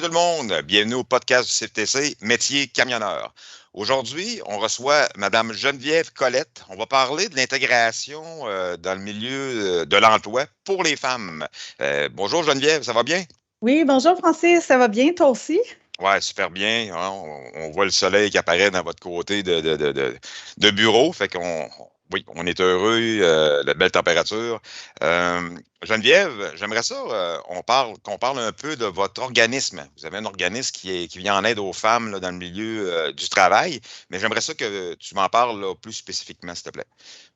tout le monde, bienvenue au podcast du CFTC, métier camionneur. Aujourd'hui, on reçoit Mme Geneviève Colette. On va parler de l'intégration dans le milieu de l'emploi pour les femmes. Bonjour Geneviève, ça va bien? Oui, bonjour Francis, ça va bien toi aussi? Ouais, super bien. Hein. On voit le soleil qui apparaît dans votre côté de bureau. Fait qu'on oui, on est heureux, la belle température. Geneviève, j'aimerais ça, qu'on parle un peu de votre organisme. Vous avez un organisme qui vient en aide aux femmes là, dans le milieu du travail, mais j'aimerais ça que tu m'en parles là, plus spécifiquement, s'il te plaît.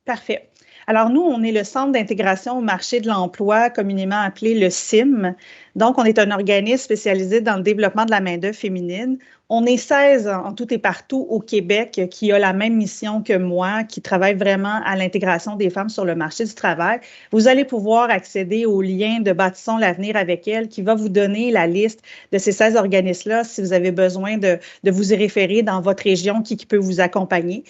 Parfait. Alors nous, on est le Centre d'intégration au marché de l'emploi, communément appelé le CIM. Donc, on est un organisme spécialisé dans le développement de la main-d'œuvre féminine. On est 16 en tout et partout au Québec qui a la même mission que moi, qui travaille vraiment à l'intégration des femmes sur le marché du travail. Vous allez pouvoir accéder au lien de Bâtissons l'avenir avec elles qui va vous donner la liste de ces 16 organismes-là si vous avez besoin de vous y référer dans votre région qui peut vous accompagner.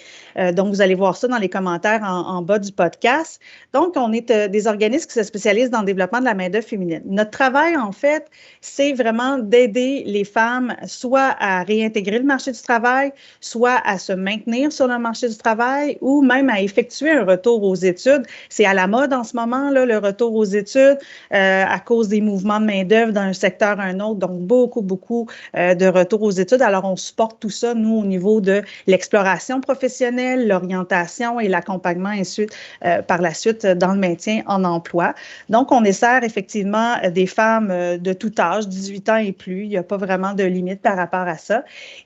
Donc, vous allez voir ça dans les commentaires en bas du podcast. Donc, on est des organismes qui se spécialisent dans le développement de la main-d'œuvre féminine. Notre travail, en fait, c'est vraiment d'aider les femmes soit à réintégrer le marché du travail, soit à se maintenir sur le marché du travail ou même à effectuer un retour aux études. C'est à la mode en ce moment, là, le retour aux études, à cause des mouvements de main-d'œuvre d'un secteur à un autre. Donc, beaucoup de retour aux études. Alors, on supporte tout ça, nous, au niveau de l'exploration professionnelle, l'orientation et l'accompagnement ensuite, par la suite dans le maintien en emploi. Donc, on essaive effectivement des femmes de tout âge, 18 ans et plus. Il n'y a pas vraiment de limite par rapport à ça.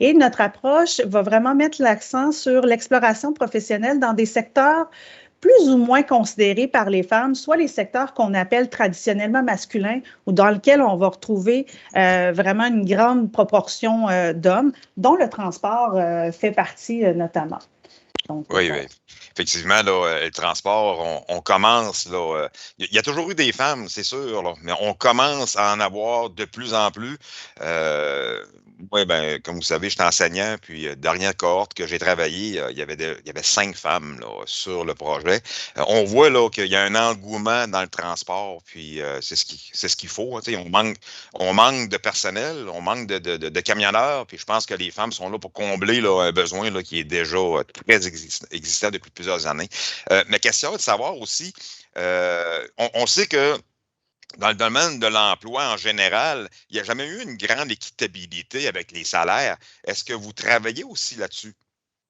Et notre approche va vraiment mettre l'accent sur l'exploration professionnelle dans des secteurs plus ou moins considérés par les femmes, soit les secteurs qu'on appelle traditionnellement masculins ou dans lesquels on va retrouver vraiment une grande proportion d'hommes, dont le transport fait partie notamment. Donc, Oui, oui. Effectivement, là, le transport, on commence, là, il y a toujours eu des femmes, c'est sûr, là, mais on commence à en avoir de plus en plus. Oui, ben, comme vous savez, je suis enseignant, puis dernière cohorte que j'ai travaillé, il y avait 5 femmes là, sur le projet. On voit là qu'il y a un engouement dans le transport, puis c'est ce qu'il faut. Hein, on manque de personnel, on manque de camionneurs, puis je pense que les femmes sont là pour combler là, un besoin là, qui est déjà très existant depuis plusieurs années. Ma question est de savoir aussi, on sait que dans le domaine de l'emploi en général, il n'y a jamais eu une grande équitabilité avec les salaires. Est-ce que vous travaillez aussi là-dessus?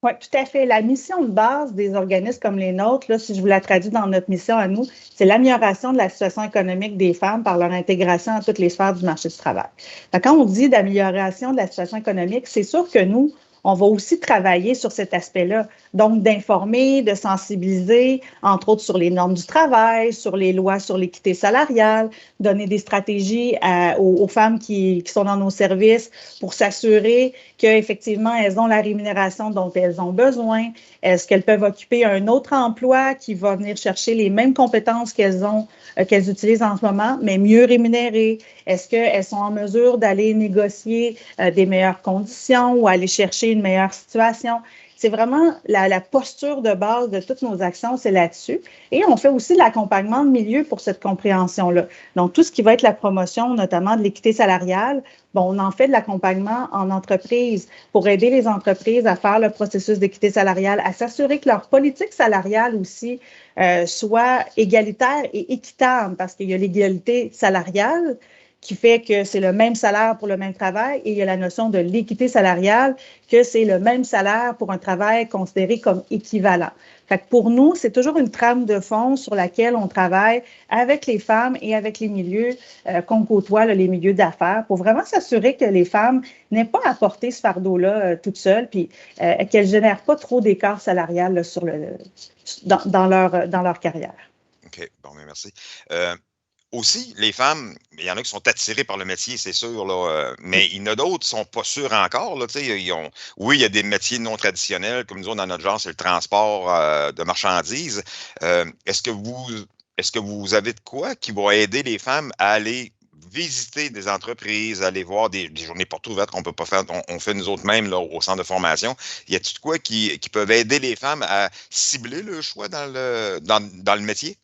Oui, tout à fait. La mission de base des organismes comme les nôtres, là, si je vous la traduis dans notre mission à nous, c'est l'amélioration de la situation économique des femmes par leur intégration à toutes les sphères du marché du travail. Quand on dit d'amélioration de la situation économique, c'est sûr que nous, on va aussi travailler sur cet aspect-là. Donc, d'informer, de sensibiliser, entre autres sur les normes du travail, sur les lois sur l'équité salariale, donner des stratégies aux femmes qui sont dans nos services pour s'assurer qu'effectivement, elles ont la rémunération dont elles ont besoin. Est-ce qu'elles peuvent occuper un autre emploi qui va venir chercher les mêmes compétences qu'elles utilisent en ce moment, mais mieux rémunérées? Est-ce qu'elles sont en mesure d'aller négocier des meilleures conditions ou aller chercher une meilleure situation? C'est vraiment la posture de base de toutes nos actions, c'est là-dessus. Et on fait aussi de l'accompagnement de milieu pour cette compréhension-là. Donc, tout ce qui va être la promotion, notamment de l'équité salariale, bon, on en fait de l'accompagnement en entreprise pour aider les entreprises à faire le processus d'équité salariale, à s'assurer que leur politique salariale aussi soit égalitaire et équitable, parce qu'il y a l'égalité salariale, qui fait que c'est le même salaire pour le même travail, et il y a la notion de l'équité salariale, que c'est le même salaire pour un travail considéré comme équivalent. Fait que pour nous, c'est toujours une trame de fond sur laquelle on travaille avec les femmes et avec les milieux qu'on côtoie, là, les milieux d'affaires, pour vraiment s'assurer que les femmes n'aient pas à porter ce fardeau-là toutes seules, puis qu'elles ne génèrent pas trop d'écart salarial là, dans leur carrière. OK, bon, bien, merci. Aussi, les femmes, il y en a qui sont attirées par le métier, c'est sûr, là, mais il y en a d'autres qui ne sont pas sûrs encore. Là, oui, il y a des métiers non traditionnels, comme nous, dans notre genre, c'est le transport de marchandises. Est-ce que vous avez de quoi qui va aider les femmes à aller visiter des entreprises, aller voir des journées portes ouvertes qu'on peut pas faire, on fait nous autres mêmes là, au centre de formation. Y a-t-il de quoi qui peuvent aider les femmes à cibler le choix dans le métier?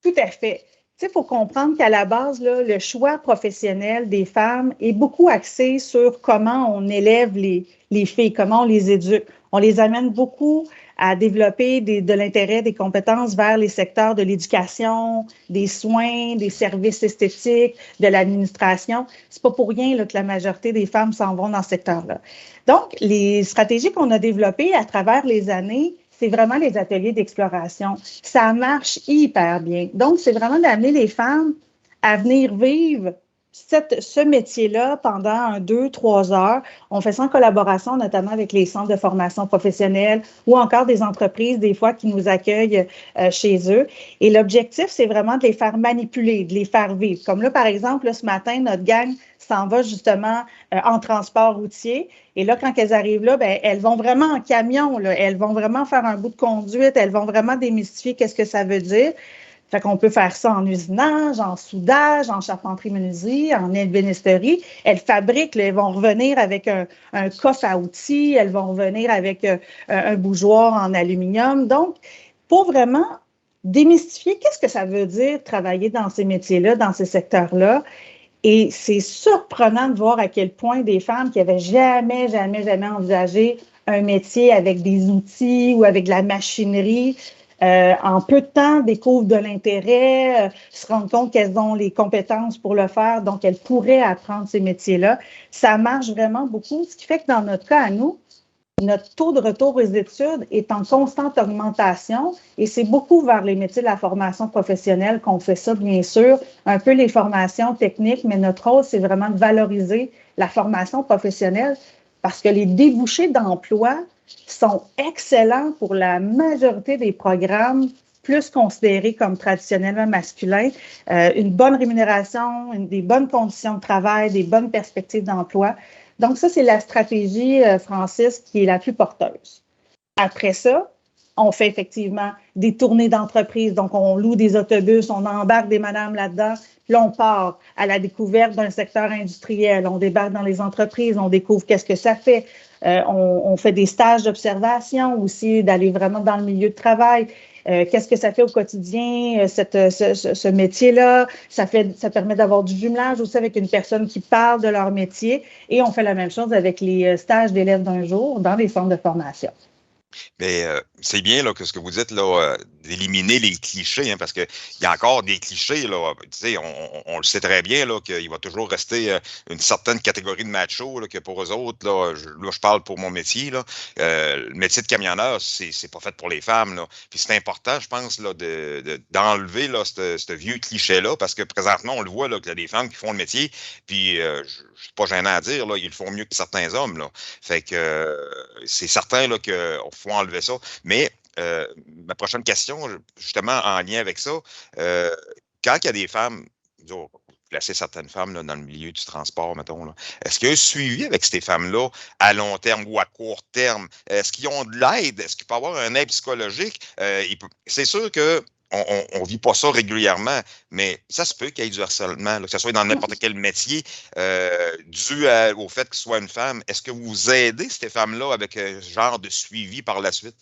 Tout à fait. Tu sais, il faut comprendre qu'à la base, là, le choix professionnel des femmes est beaucoup axé sur comment on élève les filles, comment on les éduque. On les amène beaucoup à développer de l'intérêt, des compétences vers les secteurs de l'éducation, des soins, des services esthétiques, de l'administration. C'est pas pour rien là, que la majorité des femmes s'en vont dans ce secteur-là. Donc, les stratégies qu'on a développées à travers les années, c'est vraiment les ateliers d'exploration. Ça marche hyper bien. Donc, c'est vraiment d'amener les femmes à venir vivre ce métier-là pendant 2-3 heures. On fait ça en collaboration notamment avec les centres de formation professionnelle ou encore des entreprises, des fois, qui nous accueillent chez eux. Et l'objectif, c'est vraiment de les faire manipuler, de les faire vivre. Comme là, par exemple, là, ce matin, notre gang s'en va justement en transport routier. Et là, quand elles arrivent là, bien, elles vont vraiment en camion, là. Elles vont vraiment faire un bout de conduite, elles vont vraiment démystifier qu'est-ce que ça veut dire. Fait qu'on peut faire ça en usinage, en soudage, en charpenterie-menuiserie, en ébénisterie. Elles fabriquent, là, elles vont revenir avec un coffre à outils, elles vont revenir avec un bougeoir en aluminium. Donc, pour vraiment démystifier qu'est-ce que ça veut dire travailler dans ces métiers-là, dans ces secteurs-là. Et c'est surprenant de voir à quel point des femmes qui n'avaient jamais envisagé un métier avec des outils ou avec de la machinerie, en peu de temps, découvrent de l'intérêt, se rendent compte qu'elles ont les compétences pour le faire, donc elles pourraient apprendre ces métiers-là. Ça marche vraiment beaucoup, ce qui fait que dans notre cas à nous, notre taux de retour aux études est en constante augmentation et c'est beaucoup vers les métiers de la formation professionnelle qu'on fait ça, bien sûr, un peu les formations techniques, mais notre rôle, c'est vraiment de valoriser la formation professionnelle parce que les débouchés d'emploi sont excellents pour la majorité des programmes plus considérés comme traditionnellement masculins, une bonne rémunération, des bonnes conditions de travail, des bonnes perspectives d'emploi. Donc, ça, c'est la stratégie, Francis, qui est la plus porteuse. Après ça, on fait effectivement des tournées d'entreprise. Donc, on loue des autobus, on embarque des madames là-dedans. Puis là, on part à la découverte d'un secteur industriel. On débarque dans les entreprises, on découvre qu'est-ce que ça fait. On fait des stages d'observation aussi, d'aller vraiment dans le milieu de travail. Qu'est-ce que ça fait au quotidien, ce métier-là? Ça permet d'avoir du jumelage aussi avec une personne qui parle de leur métier. Et on fait la même chose avec les stages d'élèves d'un jour dans les centres de formation. Mais c'est bien là, que ce que vous dites, là, d'éliminer les clichés, hein, parce qu'il y a encore des clichés. Là, tu sais, on le sait très bien là, qu'il va toujours rester une certaine catégorie de machos, là, que pour eux autres, là, je parle pour mon métier. Là, le métier de camionneur, c'est pas fait pour les femmes. Là. Puis c'est important, je pense, là, d'enlever là, ce vieux cliché-là, parce que présentement, on le voit là, qu'il y a des femmes qui font le métier, puis je suis pas gênant à dire, là, ils le font mieux que certains hommes. Là. Fait que c'est certain là, qu'il faut enlever ça. Mais ma prochaine question, justement en lien avec ça, quand il y a des femmes, placer certaines femmes là, dans le milieu du transport, mettons, là, est-ce qu'il y a un suivi avec ces femmes-là à long terme ou à court terme? Est-ce qu'ils ont de l'aide? Est-ce qu'il peut y avoir un aide psychologique? C'est sûr que on vit pas ça régulièrement, mais ça se peut qu'il y ait du harcèlement, là, que ce soit dans n'importe quel métier, dû au fait que ce soit une femme. Est-ce que vous aidez ces femmes-là avec ce genre de suivi par la suite?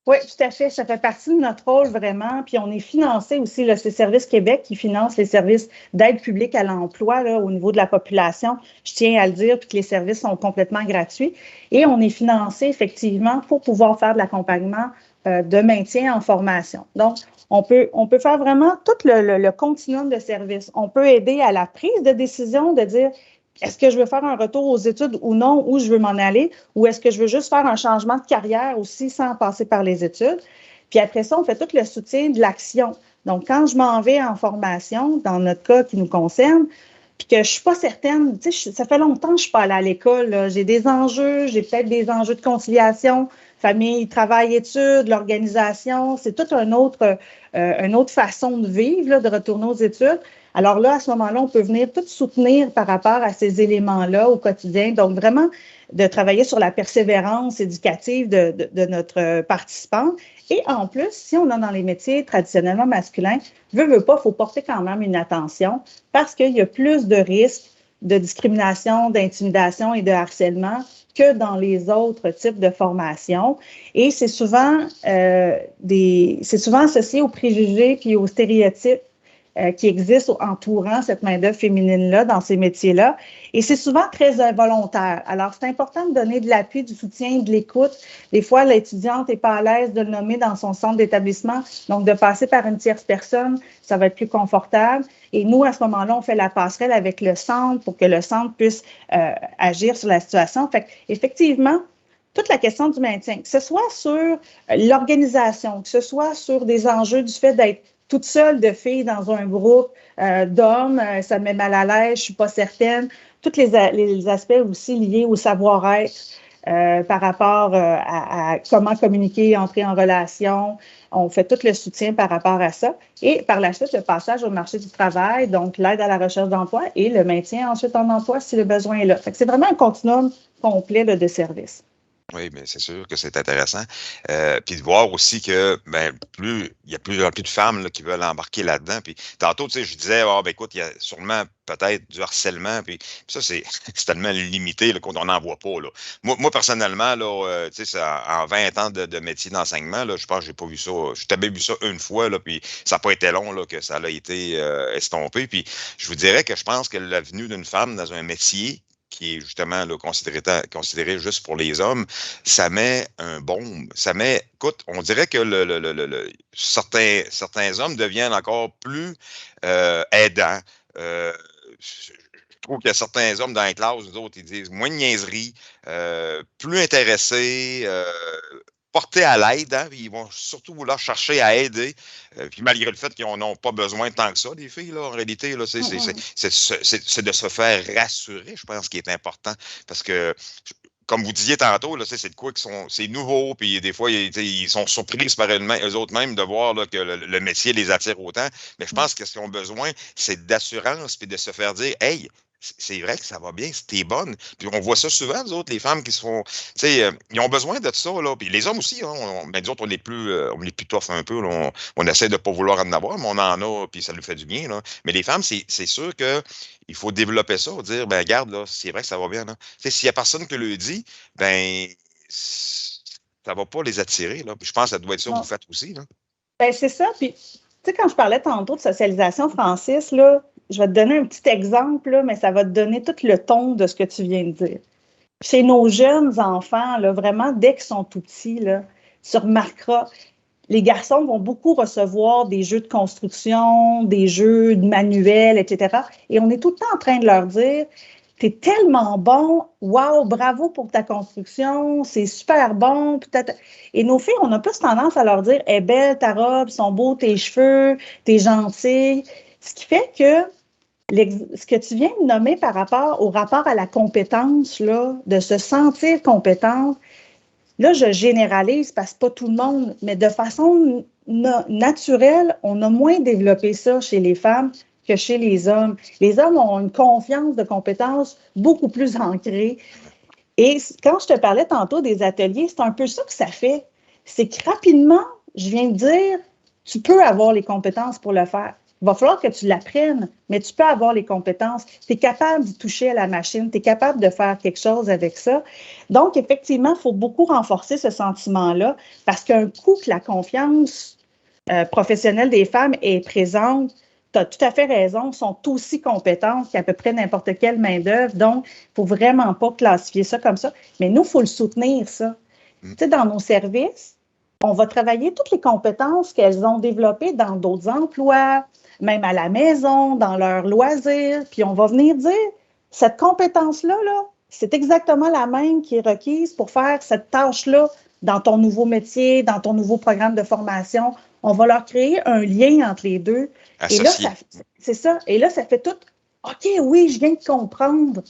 Oui, tout à fait. Ça fait partie de notre rôle vraiment. Puis on est financé aussi, là, c'est Service Québec qui finance les services d'aide publique à l'emploi là, au niveau de la population. Je tiens à le dire, puis que les services sont complètement gratuits. Et on est financé effectivement pour pouvoir faire de l'accompagnement de maintien en formation. Donc, on peut faire vraiment tout le continuum de services. On peut aider à la prise de décision de dire est-ce que je veux faire un retour aux études ou non, où je veux m'en aller, ou est-ce que je veux juste faire un changement de carrière aussi sans passer par les études? Puis après ça, on fait tout le soutien de l'action. Donc, quand je m'en vais en formation, dans notre cas qui nous concerne, puis que je ne suis pas certaine, tu sais, ça fait longtemps que je ne suis pas allée à l'école, là. J'ai des enjeux, j'ai peut-être des enjeux de conciliation, famille, travail, études, l'organisation, c'est toute une autre façon de vivre, là, de retourner aux études. Alors là, à ce moment-là, on peut venir tout soutenir par rapport à ces éléments-là au quotidien. Donc, vraiment, de travailler sur la persévérance éducative de notre participant. Et en plus, si on est dans les métiers traditionnellement masculins, veut pas, il faut porter quand même une attention parce qu'il y a plus de risques de discrimination, d'intimidation et de harcèlement que dans les autres types de formations. Et c'est souvent associé aux préjugés puis aux stéréotypes qui existent entourant cette main-d'œuvre féminine-là dans ces métiers-là. Et c'est souvent très involontaire. Alors, c'est important de donner de l'appui, du soutien, de l'écoute. Des fois, l'étudiante n'est pas à l'aise de le nommer dans son centre d'établissement. Donc, de passer par une tierce personne, ça va être plus confortable. Et nous, à ce moment-là, on fait la passerelle avec le centre pour que le centre puisse agir sur la situation. Fait qu'effectivement, toute la question du maintien, que ce soit sur l'organisation, que ce soit sur des enjeux du fait d'être toute seule de filles dans un groupe d'hommes, ça me met mal à l'aise, je ne suis pas certaine. Tous les aspects aussi liés au savoir-être par rapport à comment communiquer, entrer en relation. On fait tout le soutien par rapport à ça. Et par la suite, le passage au marché du travail, donc l'aide à la recherche d'emploi et le maintien ensuite en emploi si le besoin est là. Fait que c'est vraiment un continuum complet là, de services. Oui, mais c'est sûr que c'est intéressant. Puis de voir aussi que il y a plus en plus de femmes là, qui veulent embarquer là-dedans. Puis tantôt, tu sais, je disais, écoute, il y a sûrement peut-être du harcèlement. Puis ça, c'est tellement limité là, qu'on n'en voit pas. Là. Moi personnellement, là, tu sais, en 20 ans de métier d'enseignement, là, je pense que j'ai pas vu ça. J'ai peut-être vu ça une fois, là, puis ça n'a pas été long là, que ça a été estompé. Puis je vous dirais que je pense que la venue d'une femme dans un métier qui est justement là, considéré juste pour les hommes, ça met un baume. Écoute, on dirait que certains hommes deviennent encore plus aidants. Je trouve qu'il y a certains hommes dans la classe, nous autres, ils disent moins de niaiseries, plus intéressés, portés à l'aide, hein, ils vont surtout vouloir chercher à aider, puis malgré le fait qu'ils n'en ont pas besoin tant que ça, les filles, là, en réalité, là, c'est de se faire rassurer, je pense, qui est important, parce que, comme vous disiez tantôt, là, c'est de quoi c'est nouveau, puis des fois, ils sont surpris par eux autres mêmes de voir là, que le métier les attire autant, mais je pense que ce qu'ils ont besoin, c'est d'assurance, puis de se faire dire, hey, c'est vrai que ça va bien, t'es bonne. Puis on voit ça souvent, nous autres, les femmes qui se font. Tu sais, ils ont besoin de ça, là. Puis les hommes aussi, hein. Nous autres, on est plus tough un peu, là. On essaie de ne pas vouloir en avoir, mais on en a, puis ça nous fait du bien, là. Mais les femmes, c'est sûr que il faut développer ça, dire, ben, regarde, là, c'est vrai que ça va bien, là. Tu sais, s'il n'y a personne qui le dit, ben, ça ne va pas les attirer, là. Puis je pense que ça doit être ça que vous faites aussi, là. Ben, c'est ça. Puis, tu sais, quand je parlais tantôt de socialisation, Francis, là, je vais te donner un petit exemple, là, mais ça va te donner tout le ton de ce que tu viens de dire. Chez nos jeunes enfants, là, vraiment, dès qu'ils sont tout petits, là, tu remarqueras, les garçons vont beaucoup recevoir des jeux de construction, des jeux de manuels, etc. Et on est tout le temps en train de leur dire, t'es tellement bon, wow, bravo pour ta construction, c'est super bon. Et nos filles, on a plus tendance à leur dire, est belle ta robe, sont beaux tes cheveux, t'es gentille. Ce qui fait que ce que tu viens de nommer au rapport à la compétence, là, de se sentir compétente, là, je généralise parce que pas tout le monde, mais de façon naturelle, on a moins développé ça chez les femmes que chez les hommes. Les hommes ont une confiance de compétence beaucoup plus ancrée. Et quand je te parlais tantôt des ateliers, c'est un peu ça que ça fait. C'est que rapidement, je viens de dire, tu peux avoir les compétences pour le faire. Il va falloir que tu l'apprennes, mais tu peux avoir les compétences. Tu es capable de toucher à la machine, tu es capable de faire quelque chose avec ça. Donc, effectivement, il faut beaucoup renforcer ce sentiment-là parce qu'un coup que la confiance professionnelle des femmes est présente, tu as tout à fait raison, sont aussi compétentes qu'à peu près n'importe quelle main-d'œuvre. Donc, il ne faut vraiment pas classifier ça comme ça. Mais nous, il faut le soutenir, ça. Tu sais, dans nos services, on va travailler toutes les compétences qu'elles ont développées dans d'autres emplois, même à la maison, dans leurs loisirs. Puis on va venir dire, cette compétence-là, là, c'est exactement la même qui est requise pour faire cette tâche-là dans ton nouveau métier, dans ton nouveau programme de formation. On va leur créer un lien entre les deux. Associé. Et là, c'est ça. Et là, ça fait tout, OK, oui, je viens de comprendre.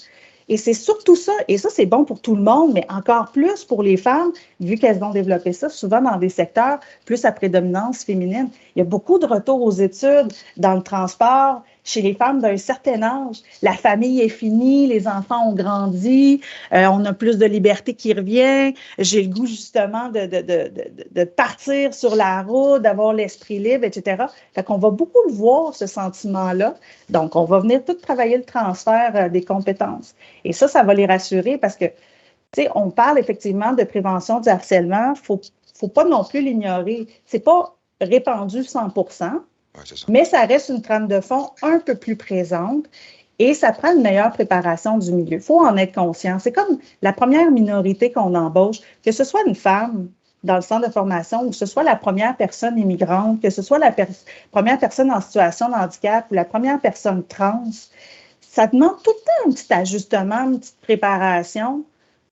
Et c'est surtout ça, et ça, c'est bon pour tout le monde, mais encore plus pour les femmes, vu qu'elles ont développé ça souvent dans des secteurs plus à prédominance féminine. Il y a beaucoup de retours aux études dans le transport chez les femmes d'un certain âge. La famille est finie, les enfants ont grandi, on a plus de liberté qui revient. J'ai le goût justement de partir sur la route, d'avoir l'esprit libre, etc. Fait qu'on va beaucoup le voir, ce sentiment-là. Donc, on va venir tout travailler le transfert des compétences. Et ça va les rassurer parce que, tu sais, on parle effectivement de prévention du harcèlement. Faut pas non plus l'ignorer. C'est pas répandu 100%. Ouais, c'est ça. Mais ça reste une trame de fond un peu plus présente et ça prend une meilleure préparation du milieu. Il faut en être conscient. C'est comme la première minorité qu'on embauche, que ce soit une femme dans le centre de formation ou que ce soit la première personne immigrante, que ce soit la première personne en situation de handicap ou la première personne trans. Ça demande tout le temps un petit ajustement, une petite préparation.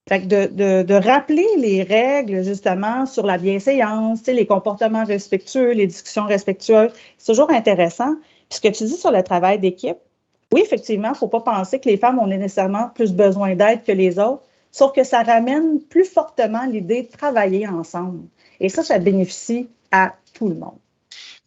Fait que de rappeler les règles, justement, sur la bienséance, les comportements respectueux, les discussions respectueuses, c'est toujours intéressant. Puis ce que tu dis sur le travail d'équipe, oui, effectivement, il ne faut pas penser que les femmes ont nécessairement plus besoin d'aide que les autres, sauf que ça ramène plus fortement l'idée de travailler ensemble. Et ça bénéficie à tout le monde.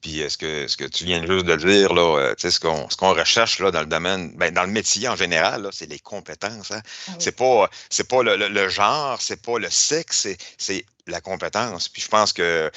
Puis ce que tu viens juste de dire, là, ce qu'on recherche là, dans le domaine, ben, dans le métier en général, là, c'est les compétences. Hein? Ah oui. C'est pas le genre, c'est pas le sexe, c'est la compétence. Puis je pense que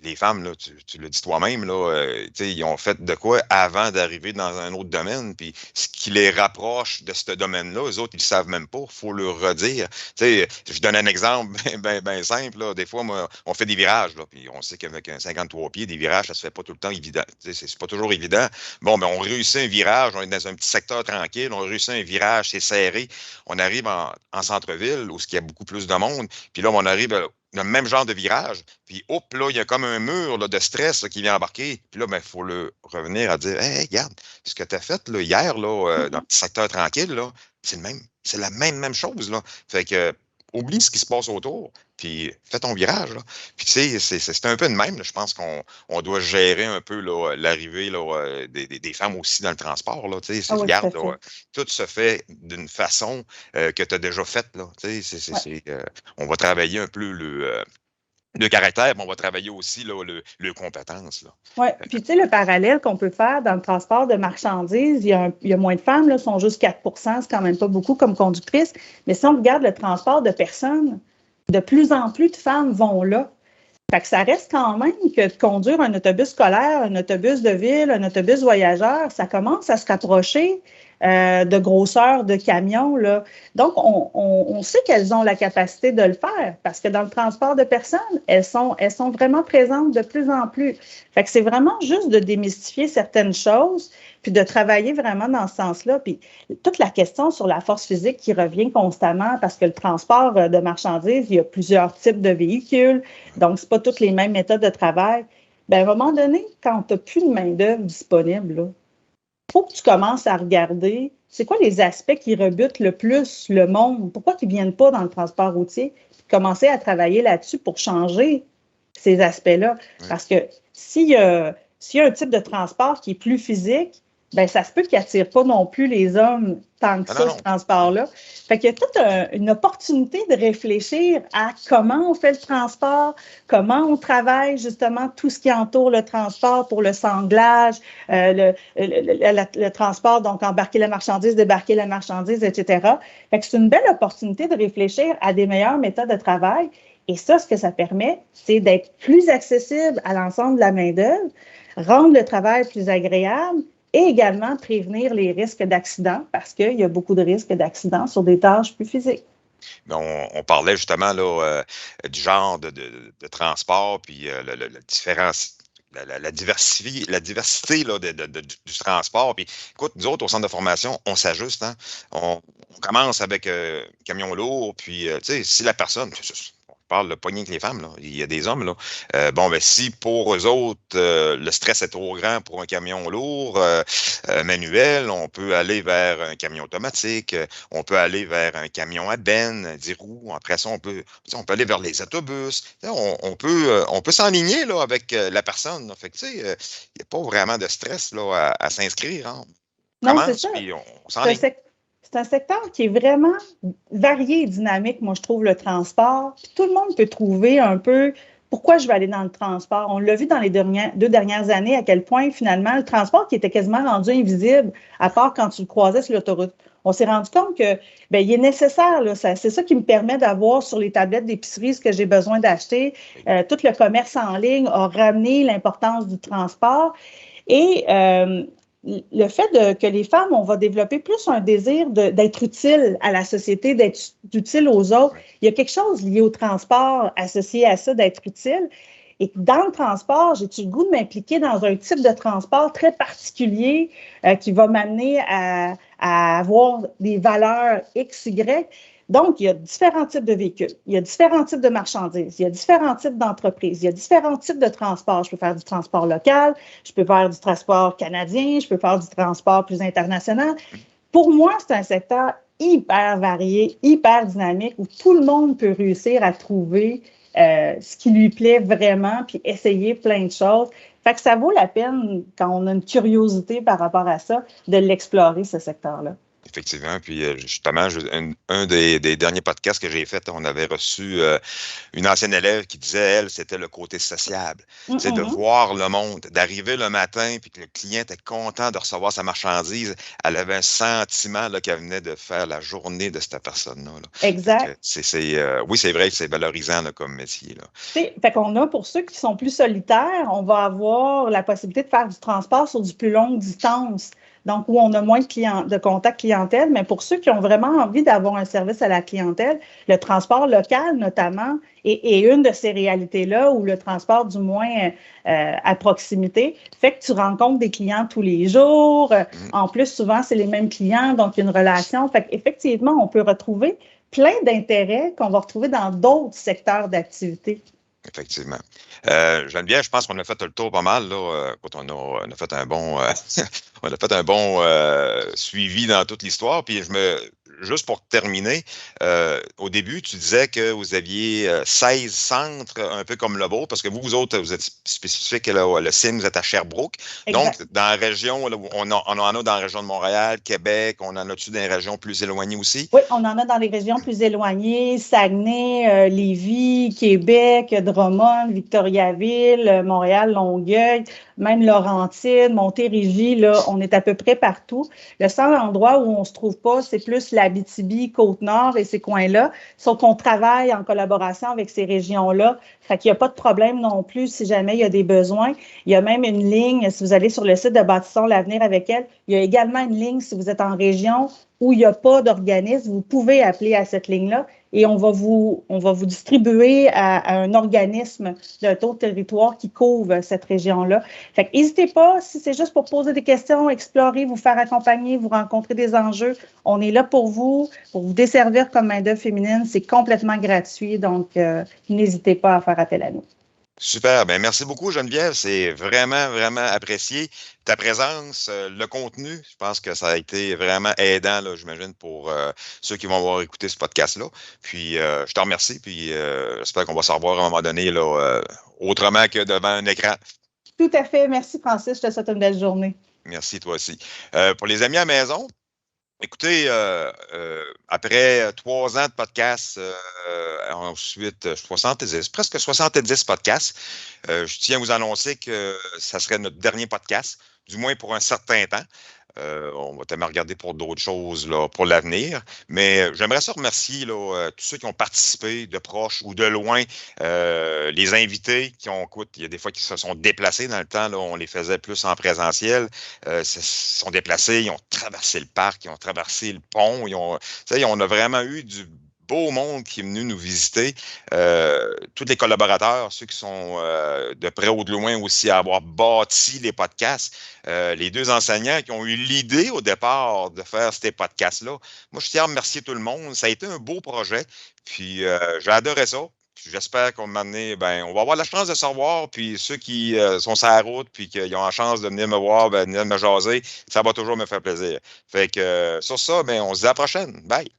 les femmes, là, tu le dis toi-même, là, ils ont fait de quoi avant d'arriver dans un autre domaine. Puis ce qui les rapproche de ce domaine-là, eux autres, ils ne le savent même pas. Il faut leur redire. Je donne un exemple bien simple. Là. Des fois, moi, on fait des virages. Là, puis on sait qu'avec un 53 pieds, des virages, ça se fait pas tout le temps évident. C'est pas toujours évident. Bon, mais on réussit un virage. On est dans un petit secteur tranquille. On réussit un virage, c'est serré. On arrive en centre-ville où il y a beaucoup plus de monde. Puis là, on arrive le même genre de virage, puis hop, là, il y a comme un mur là, de stress là, qui vient embarquer. Puis là, il faut le revenir à dire hey, regarde, ce que tu as fait là, hier là, dans le petit secteur tranquille, là, c'est le même, c'est la même chose. Là. Fait que oublie ce qui se passe autour, puis fais ton virage. Là. Puis tu sais, c'est un peu de même. Là. Je pense qu'on doit gérer un peu l'arrivée des femmes aussi dans le transport. Là. Tu sais, regarde, là, tout se fait d'une façon que tu as déjà faite. Là. Tu sais, on va travailler un peu le caractère, mais on va travailler aussi là, le compétence. Oui, puis tu sais, le parallèle qu'on peut faire dans le transport de marchandises, il y a moins de femmes, là, sont juste 4 c'est quand même pas beaucoup comme conductrices, mais si on regarde le transport de personnes, de plus en plus de femmes vont là. Fait que ça reste quand même que de conduire un autobus scolaire, un autobus de ville, un autobus voyageur, ça commence à se rapprocher de grosseur de camion. Là. Donc, on sait qu'elles ont la capacité de le faire parce que dans le transport de personnes, elles sont vraiment présentes de plus en plus. Fait que c'est vraiment juste de démystifier certaines choses puis de travailler vraiment dans ce sens-là. Puis toute la question sur la force physique qui revient constamment parce que le transport de marchandises, il y a plusieurs types de véhicules, donc c'est pas toutes les mêmes méthodes de travail. Bien, à un moment donné, quand tu n'as plus de main-d'œuvre disponible, il faut que tu commences à regarder c'est quoi les aspects qui rebutent le plus le monde, pourquoi ils ne viennent pas dans le transport routier, puis commencer à travailler là-dessus pour changer ces aspects-là. Oui. Parce que s'il y a un type de transport qui est plus physique, bien, ça se peut qu'il n'attire pas non plus les hommes tant que ça, ce transport-là. Fait qu'il y a toute une opportunité de réfléchir à comment on fait le transport, comment on travaille justement tout ce qui entoure le transport pour le sanglage, le transport, donc embarquer la marchandise, débarquer la marchandise, etc. Fait que c'est une belle opportunité de réfléchir à des meilleures méthodes de travail. Et ça, ce que ça permet, c'est d'être plus accessible à l'ensemble de la main-d'œuvre, rendre le travail plus agréable, et également prévenir les risques d'accidents parce qu'il y a beaucoup de risques d'accidents sur des tâches plus physiques. On parlait justement là, du genre de transport, puis la diversité là, du transport. Puis, écoute, nous autres, au centre de formation, on s'ajuste. Hein? On commence avec camion lourd, puis, tu sais, si la personne... parle pas rien que les femmes, là. Il y a des hommes. Là. Bon, ben si pour eux autres, le stress est trop grand pour un camion lourd, manuel, on peut aller vers un camion automatique, on peut aller vers un camion à benne, 10 roues. Après ça, on peut aller vers les autobus. On peut s'enligner là, avec la personne. Là. Fait que, tu sais, il n'y a pas vraiment de stress là, à s'inscrire. Hein. On commence, puis on s'enligne. C'est un secteur qui est vraiment varié et dynamique, moi, je trouve, le transport. Puis tout le monde peut trouver un peu pourquoi je vais aller dans le transport. On l'a vu dans les 2 dernières années, à quel point, finalement, le transport qui était quasiment rendu invisible, à part quand tu le croisais sur l'autoroute. On s'est rendu compte que bien, il est nécessaire. Là, c'est ça qui me permet d'avoir sur les tablettes d'épicerie ce que j'ai besoin d'acheter. Tout le commerce en ligne a ramené l'importance du transport. Et le fait que les femmes, on va développer plus un désir d'être utile à la société, d'être utile aux autres. Il y a quelque chose lié au transport associé à ça, d'être utile. et que dans le transport, j'ai-tu le goût de m'impliquer dans un type de transport très particulier qui va m'amener à avoir des valeurs X, Y. Donc, il y a différents types de véhicules, il y a différents types de marchandises, il y a différents types d'entreprises, il y a différents types de transports. Je peux faire du transport local, je peux faire du transport canadien, je peux faire du transport plus international. Pour moi, c'est un secteur hyper varié, hyper dynamique, où tout le monde peut réussir à trouver ce qui lui plaît vraiment, puis essayer plein de choses. Fait que ça vaut la peine, quand on a une curiosité par rapport à ça, de l'explorer, ce secteur-là. Effectivement. Puis justement, un des derniers podcasts que j'ai fait, on avait reçu une ancienne élève qui disait, elle, c'était le côté sociable. C'est de voir le monde, d'arriver le matin, puis que le client était content de recevoir sa marchandise. Elle avait un sentiment là, qu'elle venait de faire la journée de cette personne-là. Là. Exact. Oui, c'est vrai que c'est valorisant là, comme métier. Là. Fait qu'on a, pour ceux qui sont plus solitaires, on va avoir la possibilité de faire du transport sur du plus longue distance. Donc, où on a moins de contact clientèle, mais pour ceux qui ont vraiment envie d'avoir un service à la clientèle, le transport local notamment est une de ces réalités-là, ou le transport du moins à proximité, fait que tu rencontres des clients tous les jours. En plus, souvent, c'est les mêmes clients, donc il y a une relation. Fait qu'effectivement, on peut retrouver plein d'intérêts qu'on va retrouver dans d'autres secteurs d'activité. Effectivement. Geneviève, je pense qu'on a fait le tour pas mal. Là, quand on a fait un bon, on a fait un bon suivi dans toute l'histoire. Puis juste pour terminer, au début, tu disais que vous aviez 16 centres, un peu comme le vôtre, parce que vous autres, vous êtes spécifique, là, le CIM, vous êtes à Sherbrooke. Exact. Donc, dans la région, là, on en a dans la région de Montréal, Québec, on en a-tu dans les régions plus éloignées aussi? Oui, on en a dans les régions plus éloignées, Saguenay, Lévis, Québec, Drummond, Victoriaville, Montréal, Longueuil, même Laurentides, Montérégie, là, on est à peu près partout. Le seul endroit où on ne se trouve pas, c'est plus l'Abitibi, Côte-Nord et ces coins-là, sauf qu'on travaille en collaboration avec ces régions-là. Fait qu'il n'y a pas de problème non plus si jamais il y a des besoins. Il y a même une ligne, si vous allez sur le site de Bâtissons l'avenir avec elle, il y a également une ligne si vous êtes en région où il n'y a pas d'organisme, vous pouvez appeler à cette ligne-là et on va vous distribuer à un organisme d'un autre territoire qui couvre cette région-là. Fait que n'hésitez pas, si c'est juste pour poser des questions, explorer, vous faire accompagner, vous rencontrer des enjeux, on est là pour vous desservir comme main-d'œuvre féminine. C'est complètement gratuit, donc n'hésitez pas à faire appel à nous. Super. Ben merci beaucoup, Geneviève. C'est vraiment, vraiment apprécié. Ta présence, le contenu, je pense que ça a été vraiment aidant, là, j'imagine, pour ceux qui vont avoir écouté ce podcast-là. Puis, je te remercie. Puis, j'espère qu'on va se revoir à un moment donné, là, autrement que devant un écran. Tout à fait. Merci, Francis. Je te souhaite une belle journée. Merci, toi aussi. Pour les amis à la maison, écoutez, après 3 ans de podcast, ensuite 70, presque 70 podcasts, je tiens à vous annoncer que ça serait notre dernier podcast, du moins pour un certain temps. On va tellement regarder pour d'autres choses là, pour l'avenir. Mais j'aimerais ça remercier là, tous ceux qui ont participé, de proches ou de loin, les invités qui ont, écoute, il y a des fois qui se sont déplacés dans le temps, là, on les faisait plus en présentiel, se sont déplacés, ils ont traversé le parc, ils ont traversé le pont, on a vraiment eu du beau monde qui est venu nous visiter. Tous les collaborateurs, ceux qui sont de près ou de loin aussi à avoir bâti les podcasts, les 2 enseignants qui ont eu l'idée au départ de faire ces podcasts-là. Moi, je tiens à remercier tout le monde. Ça a été un beau projet. Puis, j'ai adoré ça. Puis j'espère qu'on va on va avoir la chance de se revoir. Puis ceux qui sont sur la route, puis qui ont la chance de venir me voir, venir me jaser, ça va toujours me faire plaisir. Fait que sur ça, on se dit à la prochaine. Bye!